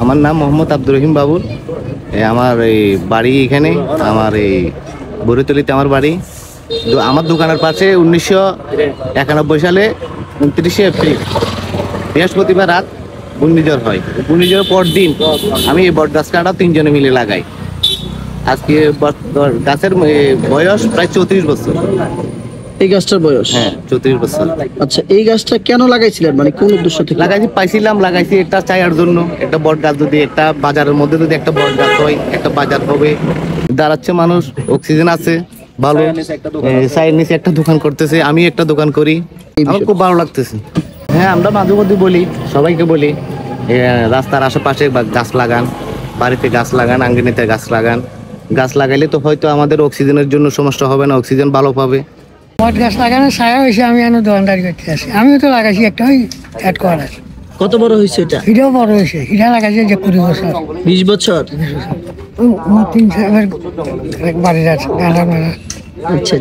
আমার নাম মোহাম্মদ আব্দুর রহিম বাবুল। আমার এই বাড়ি এখানে, আমার এই বরিতলিতে আমার বাড়ি। আমার দোকানের পাশে 1991 সালে 29শে এপ্রিল বৃহস্পতিবার রাত ঘূর্ণিঝড় হয়। ঘূর্ণিঝড়ের পর দিন আমি এই বট গাছটা 3 জনে মিলে লাগাই। আজকে গাছের বয়স প্রায় 34 বছর। এই গাছটার বয়স? হ্যাঁ, 34 বছর। আচ্ছা, এই গাছটা কেন লাগাইছিলেন, মানে কোন উদ্দেশ্য থেকে লাগাইছি একটা চায়ার জন্য। একটা বট গাছ যদি একটা বাজারের মধ্যে যদি একটা বট গাছ হয়, একটা বাজার হবে, দাঁড়াচ্ছে মানুষ, অক্সিজেন আছে ভালো। চায়ের নিচে একটা দোকান করতেছে, আমি একটা দোকান করি, আমার খুব ভালো লাগতেছে। হ্যাঁ, আমরা মাঝে মধ্যে বলি, সবাইকে বলি রাস্তার আশেপাশে গাছ লাগান, বাড়িতে গাছ লাগান, আঙ্গিনাতে গাছ লাগান। গাছ লাগাইলে তো হয়তো আমাদের অক্সিজেনের জন্য সমস্যা হবে না, অক্সিজেন ভালো পাবে। বট গাছ লাগানো ছায়া হয়েছে, আমি এনে দোকানদারি করতে আসি। আমিও তো লাগাইছি, একটা ওই অ্যাড করার। কত বড় হয়েছে এটা? এটাও বড় হয়েছে, এটা লাগাইছে যে 20 বছর 20 বছর। 3 বাড়ির আছে। আচ্ছা।